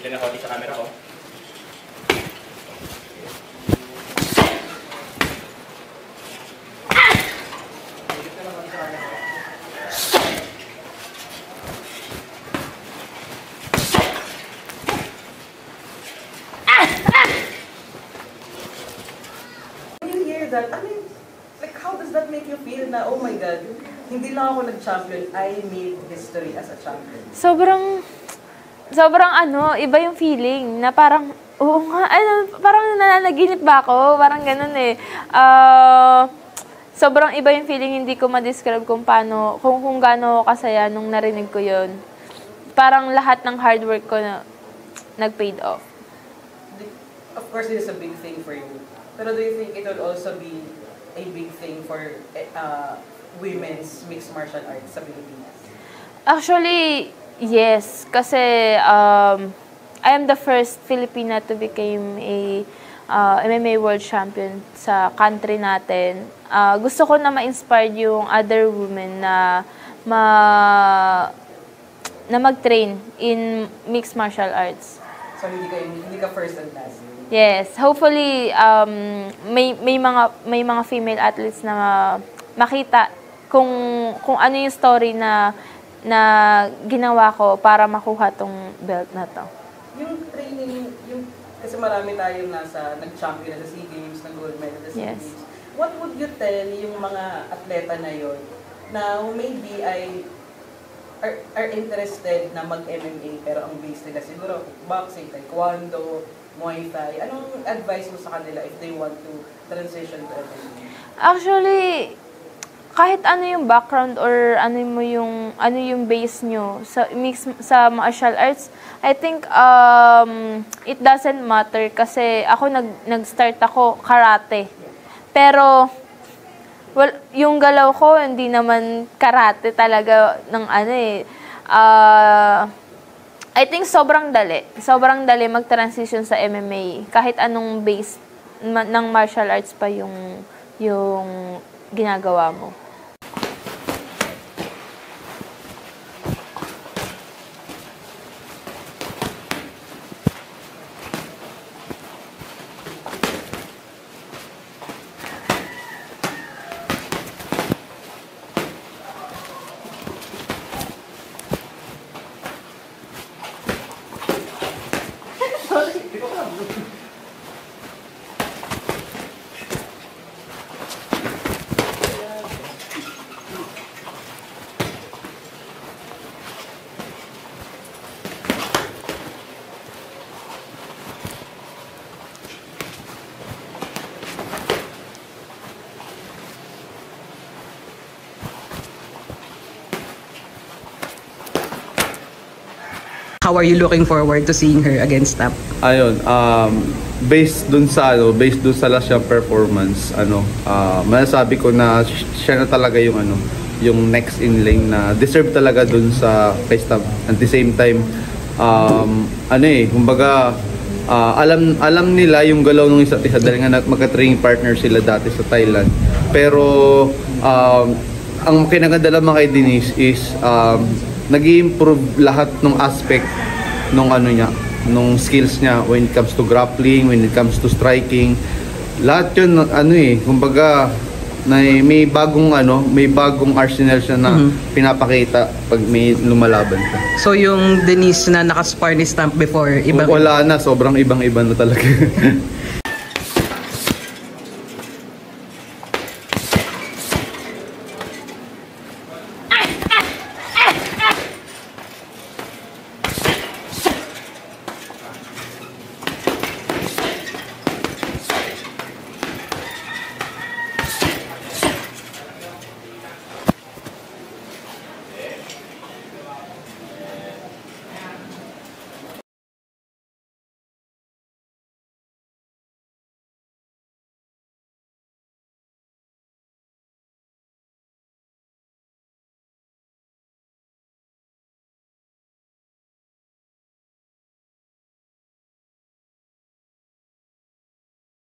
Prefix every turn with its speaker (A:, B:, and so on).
A: Dito na konti sa camera ko.
B: That, I mean, like, how does that make you feel na, oh my God, hindi lang ako nag-champion, I made history as a champion?
C: Sobrang iba yung feeling na parang, oo nga, parang nananaginip ba ako? Parang ganun eh. Sobrang iba yung feeling, hindi ko ma-describe kung paano, kung gaano kasaya nung narinig ko yun. Parang lahat ng hard work ko na nag-paid off.
B: Of course, it is a big thing for you. Pero do you think it will also be a big thing for women's mixed martial arts sa Pilipinas?
C: Actually, yes. Kasi I am the first Filipina to become a MMA World Champion sa country natin. Gusto ko na ma-inspire yung other women na mag-train in mixed martial arts.
B: So hindi ka first and last?
C: Yes, hopefully may mga female athletes na makita kung ano yung story na ginawa ko para makuha tong belt na to.
B: Yung training, kasi marami tayong nag-champion na sa SEA Games, nag-gold medal sa SEA Games. What would you tell yung mga atleta na yon na maybe are interested na mag-MMA pero ang base nila siguro boxing, taekwondo, Muay Thai. Anong advice mo sa kanila if they want to transition to MMA? Actually,
C: kahit ano yung background or ano yung base nyo sa martial arts, I think it doesn't matter kasi ako nag-start ako karate. Pero yung galaw ko hindi naman karate talaga ng I think sobrang dali mag-transition sa MMA kahit anong base ng martial arts pa yung ginagawa mo.
D: How are you looking forward to seeing her against Tap?
E: Ayun, based dun sa last year performance, masasabi ko na siya na talaga yung next in lane na deserve talaga dun sa face Tap. At the same time, kumbaga alam nila yung galaw ng isa't isa dahil nga magka-training partner sila dati sa Thailand. Pero ang kinaganda lamang kay Denise is nag-i-improve lahat ng aspect nung skills niya when it comes to grappling, when it comes to striking. Lahat 'yun kumbaga may bagong arsenal siya na pinapakita pag may lumalaban ka.
D: So yung Denise na nakaspar ni Stamp before, iba?
E: Wala na, sobrang ibang-iba na talaga.